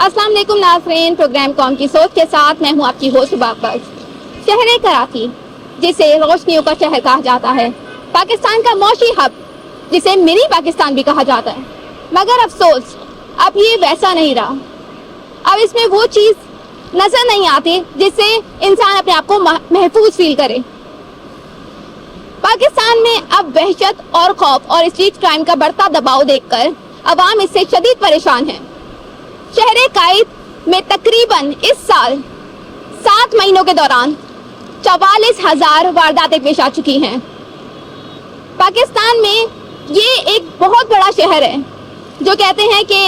अस्सलाम वालेकुम नाज़रीन, प्रोग्राम कौम की सोच के साथ मैं हूँ आपकी होस्ट बाबस। शहर कराची, जिसे रोशनियों का शहर कहा जाता है, पाकिस्तान का मौशी हब, जिसे मिनी पाकिस्तान भी कहा जाता है, मगर अफसोस अब ये वैसा नहीं रहा। अब इसमें वो चीज़ नजर नहीं आती जिससे इंसान अपने आप को महफूज फील करे। पाकिस्तान में अब वहशत और खौफ और स्ट्रीट क्राइम का बढ़ता दबाव देखकर अवाम इससे शदीद परेशान है। शहर कायद में तकरीबन इस साल 7 महीनों के दौरान 44,000 वारदातें पेश आ चुकी हैं। पाकिस्तान में ये एक बहुत बड़ा शहर है जो कहते हैं कि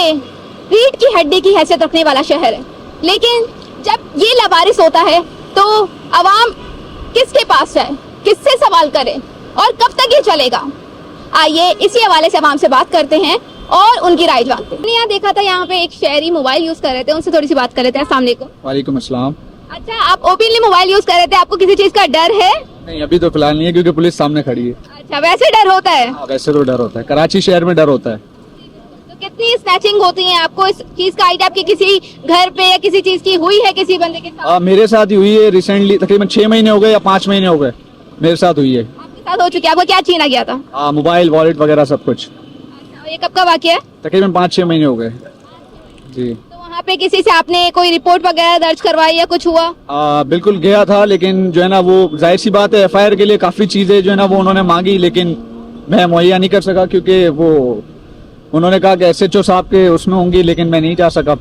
रीढ़ की हड्डी की हैसियत रखने वाला शहर है, लेकिन जब ये लावारिस होता है तो अवाम किसके पास जाए, किससे सवाल करे और कब तक ये चलेगा। आइए इसी हवाले से अवाम से बात करते हैं और उनकी राय जानते हैं। यहाँ देखा था, यहाँ पे एक शहरी मोबाइल यूज कर रहे थे, उनसे थोड़ी सी बात कर रहे थे। अस्सलाम वालेकुम। वालेकुम अस्सलाम। अच्छा, आप ओपनली मोबाइल यूज कर रहे थे, आपको किसी चीज का डर है? नहीं, अभी तो फिलहाल नहीं है क्योंकि पुलिस सामने खड़ी है। अच्छा, वैसे डर होता है? हाँ, वैसे तो डर होता है, कराची शहर में डर होता है। तो कितनी स्नैचिंग होती है, आपको इस चीज का आइडिया आपके किसी घर पे या किसी चीज की हुई है किसी बंदे के साथ? मेरे साथ ही हुई है रिसेंटली, तकरीबन 6 महीने हो गए या 5 महीने हो गए मेरे साथ हुई है। आपके साथ हो चुकी है? आपको क्या छीना गया था? मोबाइल, वॉलेट वगैरह सब कुछ। अच्छा, ये कब का वाकया है? तकरीबन 5-6 महीने हो गए जी। तो वहाँ पे किसी से आपने कोई रिपोर्ट वगैरह दर्ज करवाई या कुछ हुआ? बिल्कुल गया था, लेकिन जो है ना वो जाहिर सी बात है FIR के लिए काफी चीजें जो है ना वो उन्होंने मांगी, लेकिन मैं मुहैया नहीं कर सका क्योंकि वो उन्होंने कहा कि SHO साहब के उसमें होंगी, लेकिन मैं नहीं जा सका।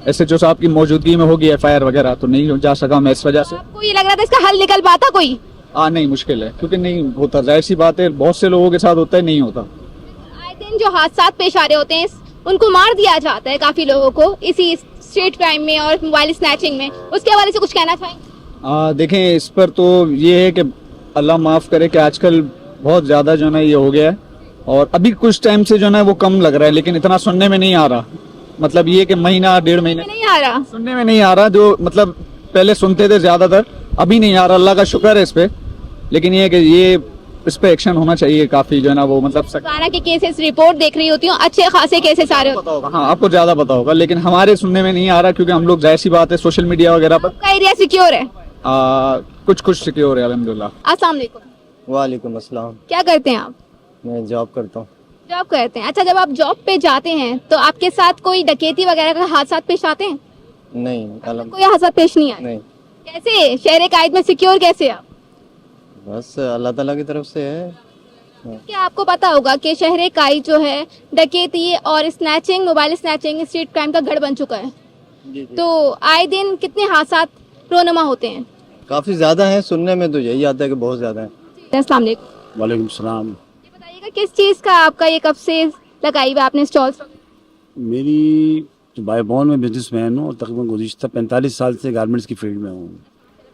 SHO साहब की मौजूदगी में होगी FIR वगैरह, तो नहीं जा सका मैं इस वजह से। आपको ये लग रहा था इसका हल निकल पाता कोई? नहीं, मुश्किल है क्योंकि नहीं होता, जाहिर सी बात है बहुत से लोगों के साथ होता है, नहीं होता। आए दिन जो हादसा पेश आ रहे होते हैं उनको मार दिया जाता है काफी लोगों को इसी स्ट्रीट क्राइम में और मोबाइल स्नैचिंग में, उसके हवाले से कुछ कहना चाहेंगे? देखें, इस पर तो ये है कि अल्लाह माफ करे कि आजकल बहुत ज्यादा जो है ना ये हो गया है, और अभी कुछ टाइम से जो है ना वो कम लग रहा है, लेकिन इतना सुनने में नहीं आ रहा। मतलब ये कि महीना 1.5 महीने नहीं आ रहा, सुनने में नहीं आ रहा, जो मतलब पहले सुनते थे ज्यादातर, अभी नहीं आ रहा। अल्लाह का शुक्र है इस पे, लेकिन ये कि ये इस पे एक्शन होना चाहिए काफी जो है ना वो मतलब गाना के केसेस रिपोर्ट देख रही होती हूँ, अच्छे खासे केसेस आ रहे होते हैं। हाँ, आपको ज्यादा पता होगा, लेकिन हमारे सुनने में नहीं आ रहा क्योंकि हम लोग जाहिर सी बात है सोशल मीडिया वगैरह पर। आपका एरिया सिक्योर है? कुछ सिक्योर है अल्हम्दुलिल्लाह। अस्सलाम वालेकुम। वालेकुम अस्सलाम। क्या करते हैं आप? मैं जॉब करता हूँ। जॉब करते हैं। अच्छा, जब आप जॉब पे जाते हैं तो आपके साथ कोई डकैती वगैरह का हादसा पेश आते हैं? नहीं, कोई हादसा पेश नहीं आया? नहीं, कैसे शहर कायद में सिक्योर कैसे आप? बस अल्लाह ताला की तरफ से है। क्या आपको पता होगा कि शहर कायद जो है डकैती और snatching, mobile snatching, street crime का गढ़ बन चुका है? तो आए दिन कितने हादसा रोनुमा होते हैं? काफी ज्यादा है, सुनने में तो यही आता है कि बहुत ज्यादा है। अस्सलाम वालेकुम। वालेकुम सलाम। ये बताइएगा किस चीज़ का आपका ये कब से लगाई हुई आपने स्टॉल? मेरी तो बाय बॉर्न में बिजनेसमैन हूँ और तकरीबन गुज़िश्ता 45 साल से गारमेंट्स की फील्ड में हूँ।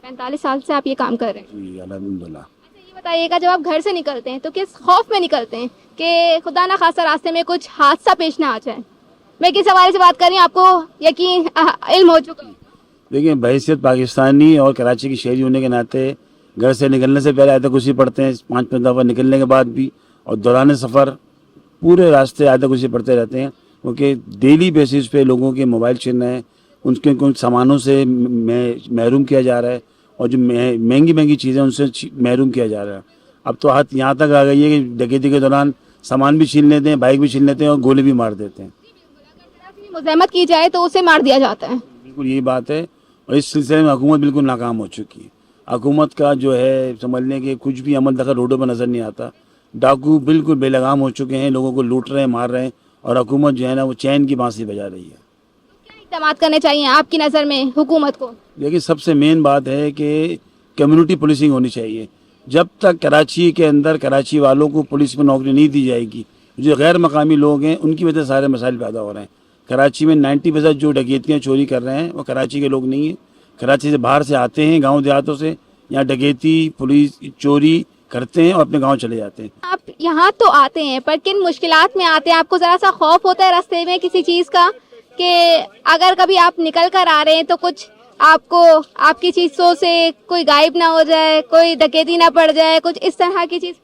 45 साल से आप ये काम कर रहे हैं? जी अल्हम्दुलिल्लाह। अच्छा, ये बताइएगा जब आप घर से निकलते हैं तो किस खौफ में निकलते हैं कि खुदा ना खासा रास्ते में कुछ हादसा पेश ना आ जाए? मैं किस हवाले से बात कर रही हूँ, आपको यकीन इल्म हो चुका है? देखिए, बहैसियत पाकिस्तानी और कराची की शहरी होने के नाते घर से निकलने से पहले आयत कुर्सी पढ़ते हैं, 5-5 दफ़ा निकलने के बाद भी, और दौरान सफ़र पूरे रास्ते आयत कुर्सी पढ़ते रहते हैं, क्योंकि डेली बेसिस पे लोगों के मोबाइल छीन रहे हैं, उनके कुछ सामानों से महरूम किया जा रहा है, और जो महंगी चीज़ें उनसे महरूम किया जा रहा है। अब तो हाथ यहाँ तक आ गई है कि डकैती के दौरान सामान भी छीन लेते हैं, बाइक भी छीन लेते हैं और गोली भी मार देते हैं। मुज़ाहमत की जाए तो उसे मार दिया जाता है। बिल्कुल यही बात है, और इस सिलसिले में हुकूमत बिल्कुल नाकाम हो चुकी है। हुकूमत का जो है समझने के कुछ भी अमल दखल रोडों पर नज़र नहीं आता। डाकू बिल्कुल बेलगाम हो चुके हैं, लोगों को लूट रहे हैं, मार रहे हैं, और हुकूमत जो है ना वो चैन की बांसुरी बजा रही है। क्या इक़दाम करने चाहिए आपकी नज़र में हुकूमत को? लेकिन सबसे मेन बात है कि कम्युनिटी पुलिसिंग होनी चाहिए। जब तक कराची के अंदर कराची वालों को पुलिस में नौकरी नहीं दी जाएगी, जो गैर मकामी लोग हैं उनकी वजह से सारे मसाइल पैदा हो रहे हैं। कराची में 90% जो डकैतियाँ चोरी कर रहे हैं वो कराची के लोग नहीं हैं, कराची से बाहर से आते हैं, गांव देहातों से, यहाँ डकैती पुलिस चोरी करते हैं और अपने गांव चले जाते हैं। आप यहाँ तो आते हैं पर किन मुश्किलात में आते हैं? आपको ज़रा सा खौफ होता है रास्ते में किसी चीज़ का कि अगर कभी आप निकल कर आ रहे हैं तो कुछ आपको आपकी चीज़ों से कोई गायब ना हो जाए, कोई डकैती ना पड़ जाए, कुछ इस तरह की चीज़?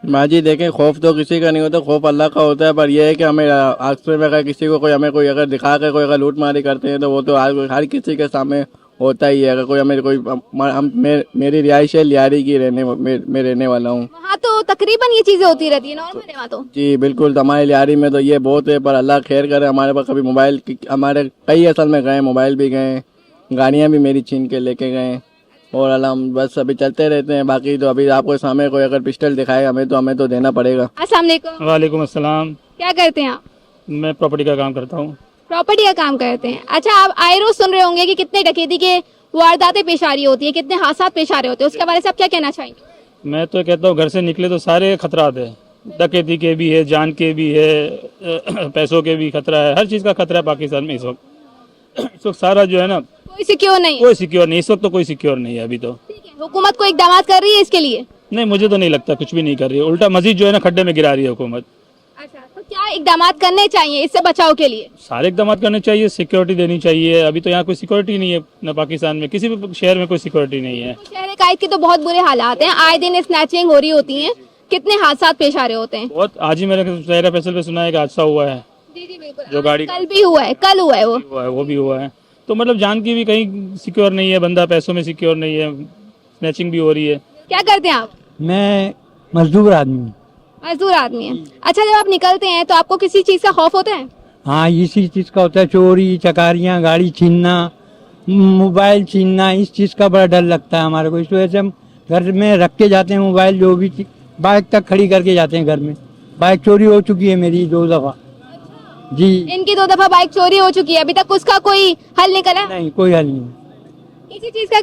बाजी देखें, खौफ तो किसी का नहीं होता, खौफ अल्लाह का होता है, पर यह है कि हमें आसपास में अगर किसी को कोई हमें कोई अगर दिखा कर कोई अगर लूट मारी करते हैं तो वो तो हर किसी के सामने होता ही है। अगर कोई हमें कोई मेरी रिहाइश है लियारी की मैं रहने वाला हूँ वहाँ तो तकरीबन ये चीजें होती रहती है, नॉर्मल है वहाँ तो। जी बिल्कुल, तो हमारे लियारी में तो ये बहुत है, पर अल्लाह खैर करे। हमारे पास कभी मोबाइल हमारे कई असल में गए, मोबाइल भी गए, गाड़ियाँ भी मेरी छीन के लेके गए, और अल्लाह बस अभी चलते रहते हैं। बाकी तो अभी आपको सामने कोई अगर पिस्टल दिखाए हमें तो देना पड़ेगा। अस्सलाम वालेकुम। वालेकुम अस्सलाम। क्या करते हैं आप? मैं प्रॉपर्टी का काम करता हूँ। प्रॉपर्टी का काम करते हैं। अच्छा, आप आए रोज सुन रहे होंगे कि कितने डकैती के वारदातें पेश आ रही होती है, कितने हादसा पेश आ रहे होते हैं, उसके बारे से आप क्या कहना चाहेंगे? मैं तो कहता हूँ घर से निकले तो सारे खतरात है, डकैती के भी है, जान के भी है, पैसों के भी खतरा है, हर चीज़ का खतरा है पाकिस्तान में इस वक्त सारा जो है ना, कोई सिक्योर नहीं है। कोई सिक्योर नहीं, इस वक्त तो कोई सिक्योर नहीं है अभी तो। ठीक है, हुकूमत को इकदाम कर रही है इसके लिए? नहीं, मुझे तो नहीं लगता, कुछ भी नहीं कर रही है, उल्टा मजीद जो है ना खड्डे में गिरा रही है हुकूमत। अच्छा, तो क्या इकदाम करने चाहिए इससे बचाव के लिए? सारे इकदाम करने चाहिए, सिक्योरिटी देनी चाहिए। अभी तो यहाँ कोई सिक्योरिटी नहीं है ना, पाकिस्तान में किसी भी शहर में कोई सिक्योरिटी नहीं है। शहर कायद के तो बहुत बुरे हालात हैं, आए दिन स्नैचिंग हो रही होती है, कितने हादसा पेश आ रहे होते हैं। बहुत, आज ही मेरे शहर फैसल पे सुना है कि हादसा हुआ है, जी जी बिल्कुल, जो गाड़ी कल भी हुआ है, कल हुआ है वो भी हुआ है। तो मतलब जान की भी कहीं सिक्योर नहीं है, बंदा पैसों में सिक्योर नहीं है, स्नैचिंग भी हो रही है। क्या करते हैं आप? मैं मजदूर आदमी हूँ। मजदूर आदमी है। अच्छा, जब आप निकलते हैं तो आपको किसी चीज का खौफ होता है? हाँ, इसी चीज का होता है, चोरी चकारियाँ, गाड़ी छीनना, मोबाइल छीनना, इस चीज का बड़ा डर लगता है हमारे को। इस वजह से हम घर में रख के जाते हैं मोबाइल, जो भी बाइक तक खड़ी करके जाते हैं घर में। बाइक चोरी हो चुकी है मेरी 2 दफा। जी, इनकी 2 दफा बाइक चोरी हो चुकी है, अभी तक उसका कोई हल निकला? नहीं, कोई हल नहीं। किसी चीज का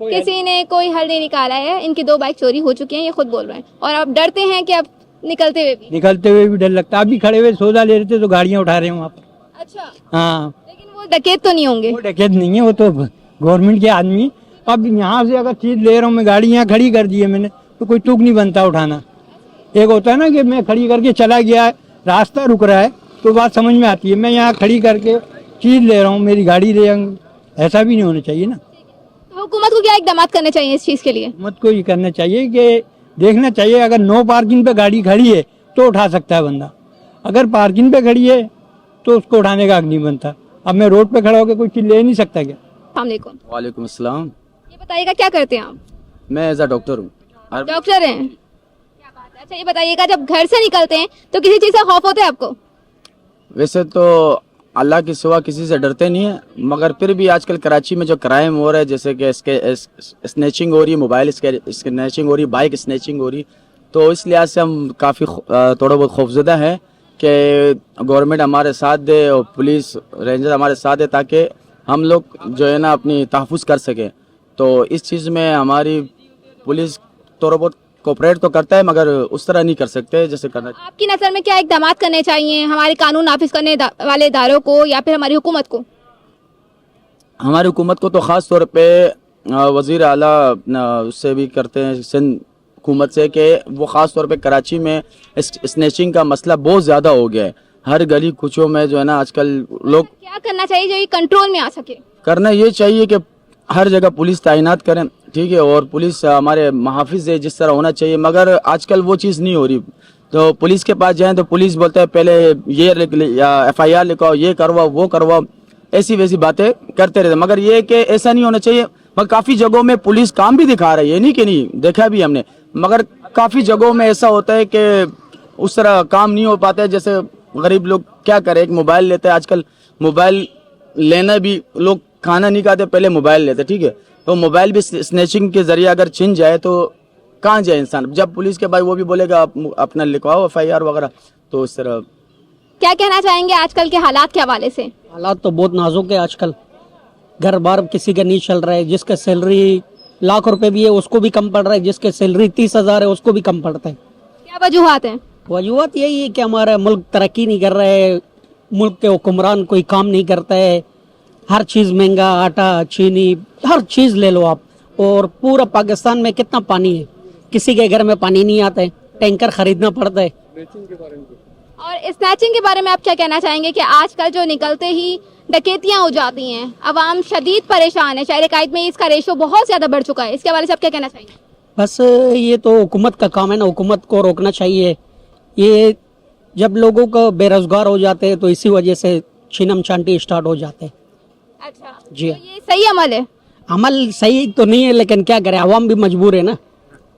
किसी ने कोई हल नहीं निकाला है। इनकी 2 बाइक चोरी हो चुकी हैं, ये खुद बोल रहे हैं, और आप डरते हैं कि अब निकलते हुए भी? निकलते हुए भी डर लगता है। अभी खड़े हुए सौदा ले रहे थे तो गाड़ियाँ उठा रहे हैं वहाँ पर। अच्छा, हाँ, लेकिन वो डकैत तो नहीं होंगे? वो डकैत नहीं है, वो तो गवर्नमेंट के आदमी। अब यहाँ से अगर चीज ले रहा हूँ मैं, गाड़ी यहाँ खड़ी कर दी है मैंने, तो कोई तुक नहीं बनता उठाना। एक होता है ना कि मैं खड़ी करके चला गया, रास्ता रुक रहा है, तो बात समझ में आती है। मैं यहाँ खड़ी करके चीज ले रहा हूँ, मेरी गाड़ी ले जाऊंगी, ऐसा भी नहीं होना चाहिए ना। हुकूमत को क्या इकदाम करने चाहिए इस चीज के लिए? हुकूमत को ये करना चाहिए कि देखना चाहिए, अगर नो पार्किंग पे गाड़ी खड़ी है तो उठा सकता है बंदा, अगर पार्किंग पे खड़ी है तो उसको उठाने का हक नहीं बनता। अब मैं रोड पे खड़ा होकर कोई चीज ले नहीं सकता क्या? अस्सलाम वालेकुम अस्सलाम। ये बताइएगा, क्या करते हैं आप? मैं एज अ डॉक्टर हूँ। डॉक्टर हैं? क्या बात है। अच्छा, ये बताइएगा, जब घर से निकलते हैं तो किसी चीज का खौफ होता है आपको? वैसे तो अल्लाह के सिवा किसी से डरते नहीं है, मगर फिर भी आजकल कराची में जो क्राइम हो रहा है, जैसे कि इसके स्नैचिंग हो रही है, मोबाइल स्नैचिंग हो रही है, बाइक स्नैचिंग हो रही है, तो इस लिहाज से हम काफ़ी थोड़ा बहुत खौफजदा हैं कि गवर्नमेंट हमारे साथ दे और पुलिस रेंजर हमारे साथ दे, ताकि हम लोग जो है ना अपनी तहफ़्फ़ुज़ कर सकें। तो इस चीज़ में हमारी पुलिस थोड़ा बहुत कोऑपरेट तो करता है, मगर उस तरह नहीं कर सकते जैसे करना। आपकी नज़र में क्या इकदाम करने चाहिए हमारे कानून नाफिज करने वाले इदारों को या फिर हमारी हुकूमत को? हमारी हुकूमत को तो ख़ास तौर पे वज़ीर आला उससे भी करते हैं, सिंध हुकूमत से, कि वो ख़ास तौर पे कराची में स्नैचिंग का मसला बहुत ज़्यादा हो गया है। हर गली कुचों में जो है ना आजकल लोग, क्या करना चाहिए जो ये कंट्रोल में आ सके? करना ये चाहिए कि हर जगह पुलिस तैनात करें, ठीक है, और पुलिस हमारे मुहाफिज है जिस तरह होना चाहिए, मगर आजकल वो चीज़ नहीं हो रही। तो पुलिस के पास जाएं तो पुलिस बोलता है पहले ये या FIR लिखवाओ, ये करवाओ, वो करवाओ, ऐसी वैसी बातें करते रहते, मगर ये कि ऐसा नहीं होना चाहिए। मगर काफ़ी जगहों में पुलिस काम भी दिखा रही है, नहीं कि नहीं, देखा भी हमने, मगर काफ़ी जगहों में ऐसा होता है कि उस तरह काम नहीं हो पाता है। जैसे गरीब लोग क्या करें, एक मोबाइल लेते हैं, आजकल मोबाइल लेना भी लोग खाना नहीं खाते, पहले मोबाइल लेते, ठीक है, तो मोबाइल भी स्नैचिंग के जरिए अगर छिन जाए तो कहाँ जाए इंसान। जब पुलिस के भाई वो भी बोलेगा आप अपना लिखवाओ FIR वगैरह, तो इस तरह। क्या कहना चाहेंगे आजकल के हालात के हवाले से? हालात तो बहुत नाजुक है आजकल, घर बार किसी का नहीं चल रहा है, जिसका सैलरी लाख रुपए भी है उसको भी कम पड़ रहा है, जिसके सैलरी 30,000 है उसको भी कम पड़ता है। क्या वजूहात हैं? वजूहत यही है कि हमारा मुल्क तरक्की नहीं कर रहा है, मुल्क के हुक्मरान कोई काम नहीं करता है, हर चीज़ महंगा, आटा चीनी हर चीज़ ले लो आप। और पूरा पाकिस्तान में कितना पानी है, किसी के घर में पानी नहीं आता है, टैंकर खरीदना पड़ता है। और स्नैचिंग के बारे में आप क्या कहना चाहेंगे कि आजकल जो निकलते ही डकैतियां हो जाती हैं, अवाम शदीद परेशान है, शहर कायद में इसका रेशो बहुत ज़्यादा बढ़ चुका है, इसके बारे में आप क्या कहना चाहेंगे? बस ये तो हुकूमत का काम है ना, हुकूमत को रोकना चाहिए। ये जब लोगों को बेरोजगार हो जाते हैं तो इसी वजह से छीनम चांटी स्टार्ट हो जाते हैं। अच्छा, जी तो ये सही अमल है? अमल सही तो नहीं है, लेकिन क्या करें, आवाम भी मजबूर है ना।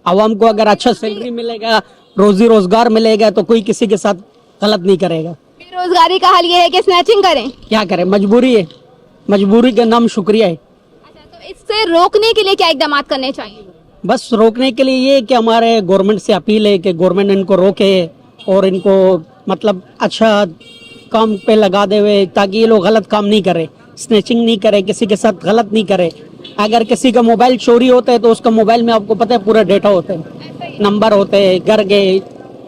आवाम को अगर अच्छा सैलरी मिलेगा, रोजी रोजगार मिलेगा, तो कोई किसी के साथ गलत नहीं करेगा। बेरोजगारी का हाल ये है कि स्नैचिंग करें। क्या करें, मजबूरी है, मजबूरी का नाम शुक्रिया है। अच्छा, तो इससे रोकने के लिए क्या इकदाम करने चाहिए? बस रोकने के लिए ये कि हमारे गवर्नमेंट से अपील है कि गवर्नमेंट इनको रोके और इनको मतलब अच्छा काम पे लगा दे हुए, ताकि ये लोग गलत काम नहीं करे, स्नैचिंग नहीं करे, किसी के साथ गलत नहीं करे। अगर किसी का मोबाइल चोरी होता है तो उसका मोबाइल में आपको पता है पूरा डेटा होता है, नंबर होते हैं, घर गए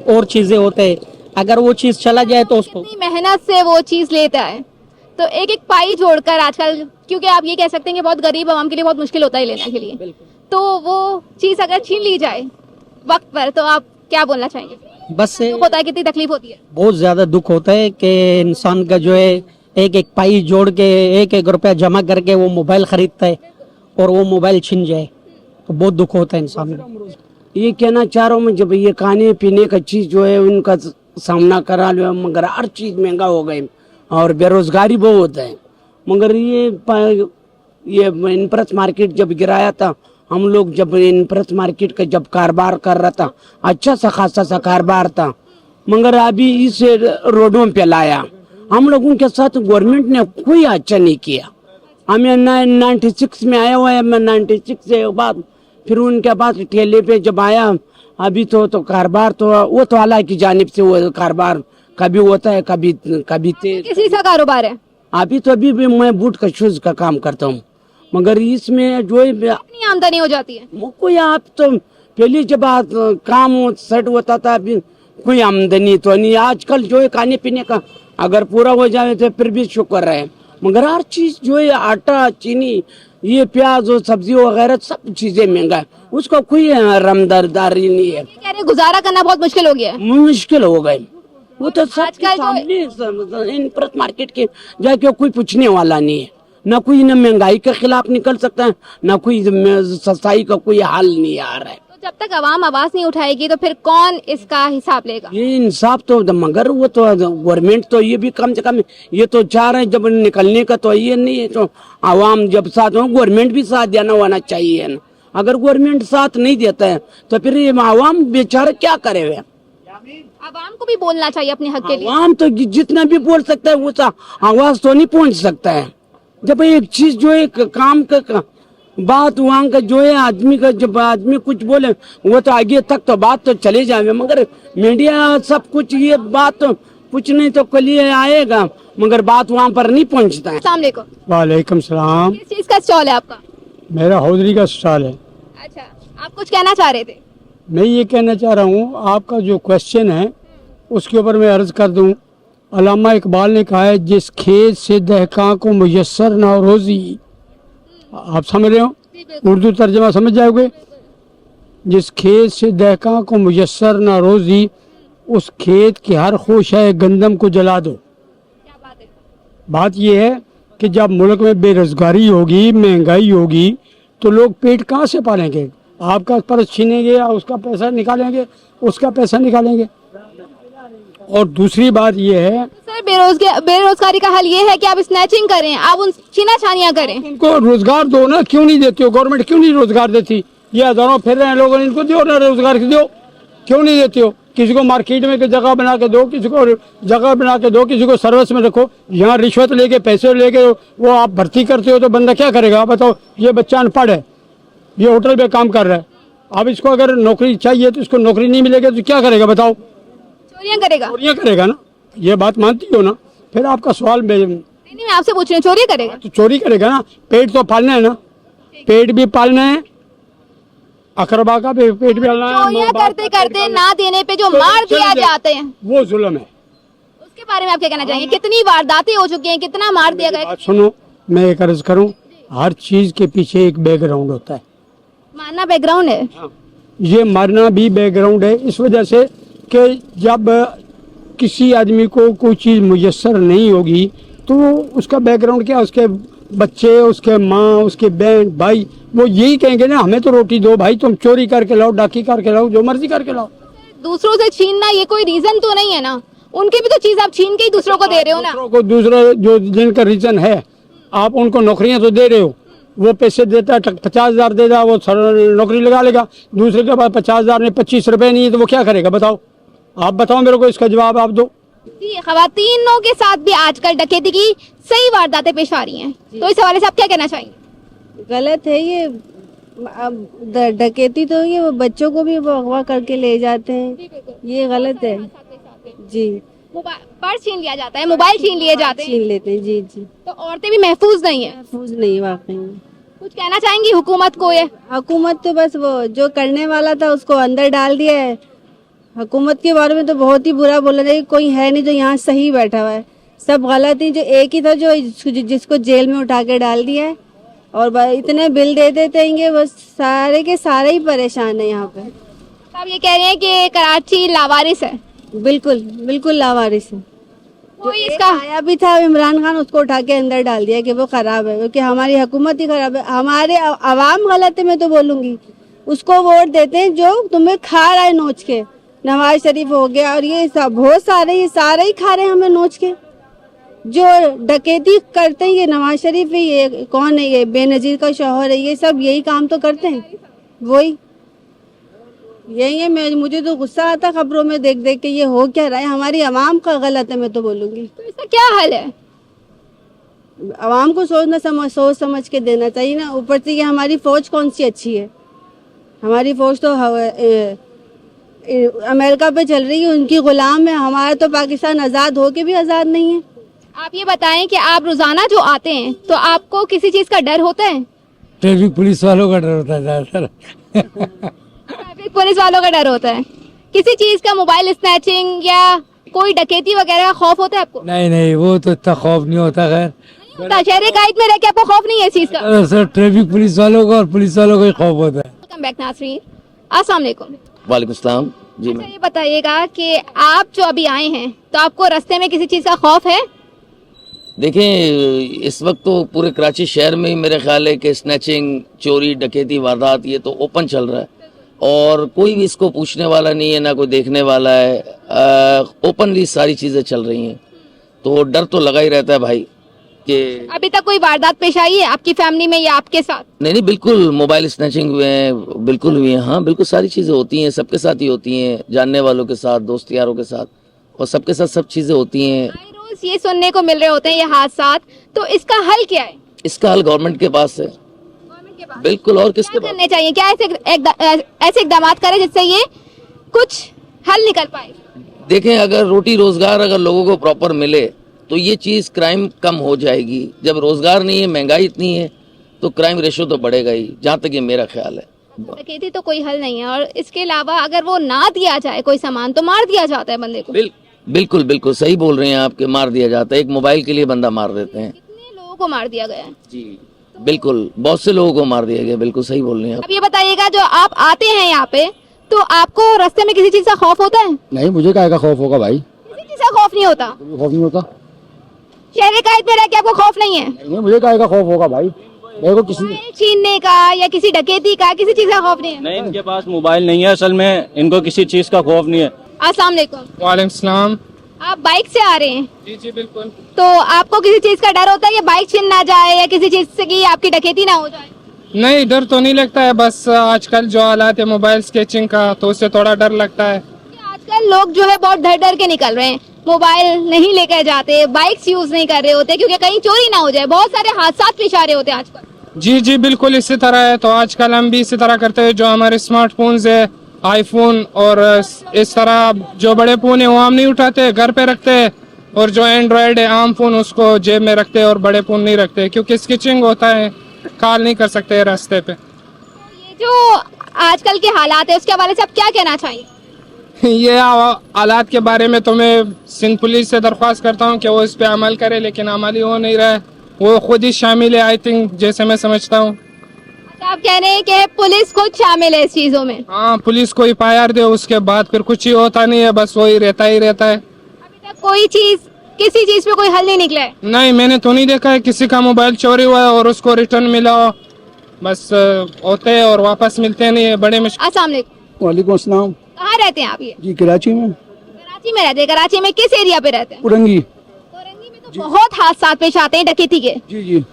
और चीज़ें होते हैं। अगर वो चीज़ चला जाए तो उसको इतनी मेहनत से वो चीज़ लेता है, तो एक एक पाई जोड़कर आजकल, क्योंकि आप ये कह सकते हैं कि बहुत गरीब आवाम के लिए बहुत मुश्किल होता है लेने के लिए, तो वो चीज़ अगर छीन ली जाए वक्त पर, तो आप क्या बोलना चाहेंगे? बस से दुख होता है, कितनी तकलीफ होती है? बहुत ज़्यादा दुख होता है कि इंसान का जो है एक एक पाई जोड़ के एक एक रुपया जमा करके वो मोबाइल खरीदता है और वो मोबाइल छिन जाए तो बहुत दुख होता है इंसान को। ये कहना चाह रहा हूँ मैं, जब ये खाने पीने का चीज़ जो है उनका सामना करा लो, मगर हर चीज़ महंगा हो गई और बेरोजगारी बहुत है। मगर ये इनप्रस मार्केट जब गिराया था, हम लोग जब इनप्रस मार्केट का जब कारोबार कर रहा था, अच्छा सा खासा सा कारोबार था, मगर अभी इस रोडों पे लाया। हम लोगों के साथ गवर्नमेंट ने कोई अच्छा नहीं किया। हमें 96 में आया हुआ है, मैं 96 से बाद फिर उनके बाद ठेले पे जब आया, अभी तो कारोबार तो वो तो अल्लाह की जानिब से वो कारोबार कभी होता है, कभी किस चीज़ का कारोबार है? अभी भी मैं बूट का शूज का काम करता हूँ, मगर इसमें जो है कितनी आमदनी हो जाती है? कोई आप तो पहले जब काम सेट होता था, अभी कोई आमदनी तो नहीं। आजकल जो है खाने पीने का अगर पूरा हो जाए तो फिर भी शुक्र है, मगर हर चीज जो है आटा, चीनी, ये प्याज और सब्जी वगैरह सब चीजें महंगा है, उसका कोई रमदारी नहीं है। कह रहे गुजारा करना बहुत मुश्किल हो गया है। मुश्किल हो गई, वो तो सब आजकल सामने इनप्रस मार्केट के जाके कोई पूछने वाला नहीं है, ना कोई न महंगाई के खिलाफ निकल सकता है, ना कोई सस्ताई का कोई हाल नहीं आ रहा है। तो जब तक आवाम आवाज नहीं उठाएगी तो फिर कौन इसका हिसाब लेगा? ये इंसाफ तो, मगर वो तो गवर्नमेंट तो ये भी कम से कम ये तो चाह रहे हैं जब निकलने का, तो ये नहीं है तो आवाम जब साथ हो, गवर्नमेंट भी साथ देना होना चाहिए ना। अगर गवर्नमेंट साथ नहीं देता है तो फिर ये आवाम बेचारा क्या करे हुए? आवाम को भी बोलना चाहिए अपने हक के लिए। आवाम तो जितना भी बोल सकता है वो आवाज तो नहीं पहुंच सकता है। जब एक चीज जो है काम का बात वहाँ का जो है आदमी का, जब आदमी कुछ बोले वो तो आगे तक तो बात तो चले जाए, मगर मीडिया सब कुछ ये बात तो कुछ नहीं तो कल आएगा, मगर बात वहाँ पर नहीं पहुँचता है। अस्सलाम वालेकुम। वालेकुम सलाम। किस चीज का स्टॉल है आपका? मेरा हौजरी का स्टॉल है। अच्छा, आप कुछ कहना चाह रहे थे? मैं ये कहना चाह रहा हूँ, आपका जो क्वेश्चन है उसके ऊपर मैं अर्ज कर दूँ। अल्लामा इकबाल ने कहा है, जिस खेत से दहका को मुयस्सर ना रोजी, आप समझ रहे हो, उर्दू तर्जमा समझ जाओगे। जिस खेत से दहका को मुयस्सर ना रोजी, उस खेत की हर खुश है गंदम को जला दो। क्या बात है? बात यह है कि जब मुल्क में बेरोजगारी होगी, महंगाई होगी, तो लोग पेट कहाँ से पालेंगे? आपका पर्स छीनेंगे या उसका पैसा निकालेंगे, उसका पैसा निकालेंगे। और दूसरी बात यह है, सर बेरोजगारी का हल ये है कि आप स्नैचिंग करें, आप उन छीना छानियां करें। उनको रोजगार दो ना, क्यों नहीं देते हो? गवर्नमेंट क्यों नहीं रोजगार देती? ये हजारों फिर रहे हैं लोग, इनको दो ना रोजगार, दो, क्यों नहीं देते हो? किसी को मार्केट में जगह बना के दो, किसी को जगह बना के दो, किसी को सर्विस में रखो। यहाँ रिश्वत लेके पैसे लेके वो आप भर्ती करते हो तो बंदा क्या करेगा? आप बताओ, ये बच्चा अनपढ़ है, ये होटल पे काम कर रहा है, अब इसको अगर नौकरी चाहिए तो इसको नौकरी नहीं मिलेगी तो क्या करेगा बताओ? चोरियां करेगा। चोरियां करेगा ना, ये बात मानती हो ना? फिर आपका सवाल नहीं, मैं आपसे पूछ रही हूँ, चोरी करेगा? तो चोरी करेगा ना, पेट तो पालना है ना, पेट भी पालना है, अकरबा का भी पेट भी पालना है। चोरियां करते करते ना देने पे जो मार दिया जाते हैं, वो जुल्म है। उसके बारे में आप क्या कहना चाहेंगे? कितनी वारदातें हो चुकी हैं, कितना मार दिया गया? बात सुनो, मैं एक अर्ज करूं, हर चीज के पीछे एक बैकग्राउंड होता है। मारना बैकग्राउंड है? ये मरना भी बैकग्राउंड है, इस वजह से कि जब किसी आदमी को कोई चीज़ मुयस्सर नहीं होगी तो उसका बैकग्राउंड क्या, उसके बच्चे, उसके माँ, उसके बहन, भाई, वो यही कहेंगे ना, हमें तो रोटी दो भाई, तुम चोरी करके लाओ, डाकी करके लाओ, जो मर्जी करके लाओ। दूसरों से छीनना ये कोई रीजन तो नहीं है ना, उनकी भी तो चीज आप छीन के ही दूसरों को दे रहे हो ना। दूसरों को, दूसरा जो जिनका रीजन है, आप उनको नौकरियां तो दे रहे हो, वो पैसे देता है, 50,000 देगा, वो नौकरी लगा लेगा, दूसरे के पास 50,000 में 25 रुपए नहीं है तो वो क्या करेगा? बताओ, आप बताओ मेरे को, इसका जवाब आप दो। जी, खवातीनों के साथ भी आजकल डकैती की सही वारदातें पेश आ रही हैं, तो इस हवाले से आप क्या कहना चाहेंगे? गलत है ये। अब डकैती तो ये वो बच्चों को भी अगवा करके ले जाते हैं, ये गलत है जी। पर्स छीन लिया जाता है, मोबाइल छीन लिए जाते हैं, छीन लेते हैं जी जी। तो औरतें भी महफूज नहीं है। महफूज नहीं वाकई में। कुछ कहना चाहेंगी हुकूमत को? ये हुकूमत तो बस वो जो करने वाला था उसको अंदर डाल दिया है। हुकूमत के बारे में तो बहुत ही बुरा बोला जाए, कोई है नहीं जो यहाँ सही बैठा हुआ है, सब गलत ही। जो एक ही था जो जिसको जेल में उठा के डाल दिया है, और इतने बिल दे देते हैं, बस सारे के सारे ही परेशान है यहाँ पे। आप ये कह रहे हैं कि कराची लावारिस है? बिल्कुल बिल्कुल लावारिस है। कोई इसका आया भी था इमरान खान, उसको उठा के अंदर डाल दिया कि वो खराब है, क्योंकि हमारी हुकूमत ही खराब है, हमारे अवाम गलत है। मैं तो बोलूंगी उसको वोट देते हैं जो तुम्हें खा रहा है नोच के। नवाज शरीफ हो गया, और ये सब बहुत सारे, ये सारे ही खा रहे हैं हमें नोच के। जो डकैती करते हैं ये नवाज शरीफ है, ये कौन है, ये बेनजीर का शौहर है, ये सब यही काम तो करते हैं, वही यही है। मुझे तो गुस्सा आता खबरों में देख देख के, ये हो क्या रहा है, हमारी आवाम का गलत है। मैं तो बोलूंगी तो इसका क्या हल है? आवाम को सोच समझ के देना चाहिए ना। ऊपर से ये हमारी फौज कौन सी अच्छी है, हमारी फौज तो अमेरिका पे चल रही है, उनकी गुलाम है। हमारा तो पाकिस्तान आज़ाद हो के भी आज़ाद नहीं है। आप ये बताएं कि आप रोजाना जो आते हैं तो आपको किसी चीज का डर होता है? ट्रैफिक पुलिस वालों का डर होता है ज्यादातर। ट्रैफिक पुलिस वालों का डर होता है। किसी चीज का, मोबाइल स्नैचिंग या कोई डकैती वगैरह का खौफ होता है आपको? नहीं, वो तो इतना खौफ नहीं होता। खैर, शहर कायद में रह के आपको खौफ नहीं है इस चीज का? सर, ट्रैफिक पुलिस वालों का और पुलिस वालों का ही खौफ होता है। वेलकम बैक नाज़रीन, अस्सलाम वालेकुम। वालेकुम सलाम जी। अच्छा, ये बताइएगा कि आप जो अभी आए हैं तो आपको रास्ते में किसी चीज का खौफ है? देखें, इस वक्त तो पूरे कराची शहर में ही मेरे ख्याल है कि स्नैचिंग, चोरी, डकैती, वारदात ये तो ओपन चल रहा है, और कोई भी इसको पूछने वाला नहीं है, ना कोई देखने वाला है। ओपनली सारी चीज़ें चल रही हैं, तो डर तो लगा ही रहता है भाई कि अभी तक कोई वारदात पेश आई है आपकी फैमिली में या आपके साथ? नहीं, बिल्कुल मोबाइल स्नैचिंग हुए हैं, बिल्कुल हुए हैं। हाँ, बिल्कुल सारी चीज़ें होती हैं, सबके साथ ही होती हैं, जानने वालों के साथ, दोस्त यारों के साथ, और सबके साथ सब चीज़ें होती हैं। रोज ये सुनने को मिल रहे होते हैं ये हादसात, तो इसका हल क्या है? इसका हल गवर्नमेंट के पास है, बिल्कुल। और किसके पास करने चाहिए? क्या ऐसे इकदाम करें जिससे ये कुछ हल निकल पाए? देखें, अगर रोटी रोजगार अगर लोगों को प्रॉपर मिले तो ये चीज़ क्राइम कम हो जाएगी। जब रोजगार नहीं है, महंगाई इतनी है, तो क्राइम रेशो तो बढ़ेगा ही, जहाँ तक ये मेरा ख्याल है। डकैती तो कोई हल नहीं है, और इसके अलावा अगर वो ना दिया जाए कोई सामान तो मार दिया जाता है बंदे को। बिल्कुल सही बोल रहे हैं आप कि मार दिया जाता है। एक मोबाइल के लिए बंदा मार देते हैं। कितने लोगों को मार दिया गया है? जी बिल्कुल, बहुत से लोगों को मार दिया गया। बिल्कुल सही बोल रहे हैं आप। अब ये बताइएगा, जो आप आते हैं यहाँ पे तो आपको रास्ते में किसी चीज का खौफ होता है? नहीं, मुझे काहे का खौफ होगा भाई, किसी चीज का खौफ नहीं होता? खौफ नहीं होता। शहर कायद में रह के आपको खौफ नहीं है? नहीं, मुझे काहे का खौफ होगा भाई, मेरे को किसी मोबाइल छीनने का या किसी डकैती का, किसी चीज का खौफ नहीं है? नहीं, इनके पास मोबाइल नहीं है, असल में इनको किसी चीज का खौफ नहीं है। अस्सलाम वालेकुम। वालेकुम सलाम। आप बाइक से आ रहे हैं? जी बिल्कुल। तो आपको किसी चीज का डर होता है, या बाइक छीन ना जाए या किसी चीज से की आपकी डकैती ना हो जाए? नहीं, डर तो नहीं लगता है, बस आजकल जो हालात है मोबाइल स्केचिंग का, तो उससे थोड़ा डर लगता है। आजकल लोग जो है बहुत डर डर के निकल रहे हैं, मोबाइल नहीं लेकर जाते, बाइक्स यूज नहीं कर रहे होते क्योंकि कहीं चोरी ना हो जाए। बहुत सारे हादसा पेश आ रहे होते हैं आजकल। जी बिल्कुल इसी तरह है। तो आजकल हम भी इसी तरह करते हैं, जो हमारे स्मार्टफोन्स है, आईफोन, और इस तरह जो बड़े फोन है वो हम नहीं उठाते, घर पे रखते हैं, और जो एंड्रॉयड है आम फोन उसको जेब में रखते हैं, और बड़े फोन नहीं रखते क्योंकि स्केचिंग होता है, कॉल नहीं कर सकते रास्ते पे। ये जो आजकल के हालात है उसके हवाले से आप क्या कहना चाहिए? ये हालात के बारे में तो मैं सिंध पुलिस से दरख्वास्त करता हूँ कि वो इस पे अमल करे, लेकिन अमल ही हो नहीं रहा है, वो खुद ही शामिल है आई थिंक, जैसे मैं समझता हूँ। आप कह रहे हैं कि पुलिस खुद शामिल है इस चीजों में? हाँ, पुलिस को एफआईआर दे, उसके बाद फिर कुछ ही होता नहीं है, बस वही रहता ही रहता है। अभी तक कोई चीज किसी चीज पे कोई हल नहीं निकला है? नहीं, मैंने तो नहीं देखा है किसी का मोबाइल चोरी हुआ है और उसको रिटर्न मिला हो। बस होते हैं और वापस मिलते नहीं है, बड़े मुश्किल। अस्सलाम वालेकुम। वालेकुम अस्सलाम कहाँ रहते हैं आप? ये जी, कराची में, कराची में रहते हैं। कराची में किस एरिया पे रहते हैं? पुरंगी। कोरंगी में तो बहुत हादसा पेश आते हैं डकैती के। जी जी,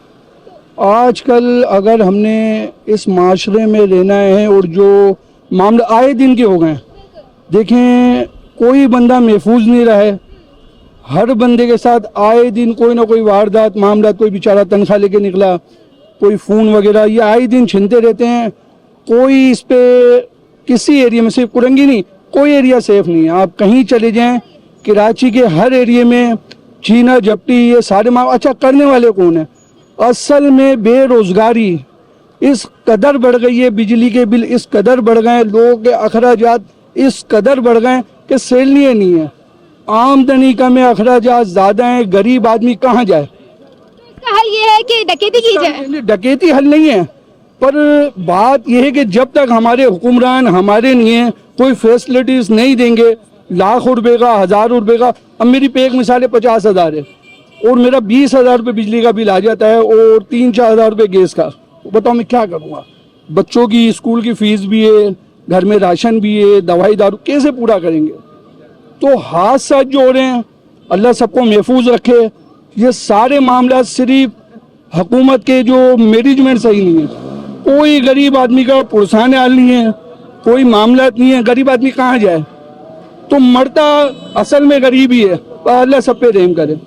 आजकल अगर हमने इस माशरे में रहना है और जो मामले आए दिन के हो गए, देखें कोई बंदा महफूज नहीं रहा है, हर बंदे के साथ आए दिन कोई ना कोई वारदात मामला, कोई बेचारा तनख्वाह लेके निकला, कोई फ़ोन वगैरह, ये आए दिन छिनते रहते हैं। कोई इस पे किसी एरिया में, सिर्फ कुरंगी नहीं, कोई एरिया सेफ नहीं है। आप कहीं चले जाएं, कराची के हर एरिया में छीना झपटी ये सारे मामले। अच्छा, करने वाले कौन है? असल में बेरोज़गारी इस कदर बढ़ गई है, बिजली के बिल इस कदर बढ़ गए, लोगों के अखराजात इस कदर बढ़ गए कि सैलरी नहीं है, आमदनी कम है, अखराजात ज़्यादा हैं, गरीब आदमी कहाँ जाए? इसका हल ये है कि डकैती की जाए। डकैती हल नहीं है, पर बात यह है कि जब तक हमारे हुक्मरान हमारे नहीं हैं, कोई फैसिलिटीज नहीं देंगे, लाख रुपए का, 1000 रुपए का। अब मेरी पे एक मिसाल है 50,000 है और मेरा 20,000 रुपये बिजली का बिल आ जाता है और 3-4 हज़ार रुपये गैस का। बताओ मैं क्या करूँगा? बच्चों की स्कूल की फीस भी है, घर में राशन भी है, दवाई दारू कैसे पूरा करेंगे? तो हादसा जो हो रहे हैं, अल्लाह सबको महफूज रखे। ये सारे मामला सिर्फ हुकूमत के जो मैनेजमेंट सही नहीं है, कोई गरीब आदमी का पुरसान हाल नहीं है, कोई मामला नहीं है, गरीब आदमी कहाँ जाए? तो मरता असल में गरीब ही है। अल्लाह सब पे रहम करे।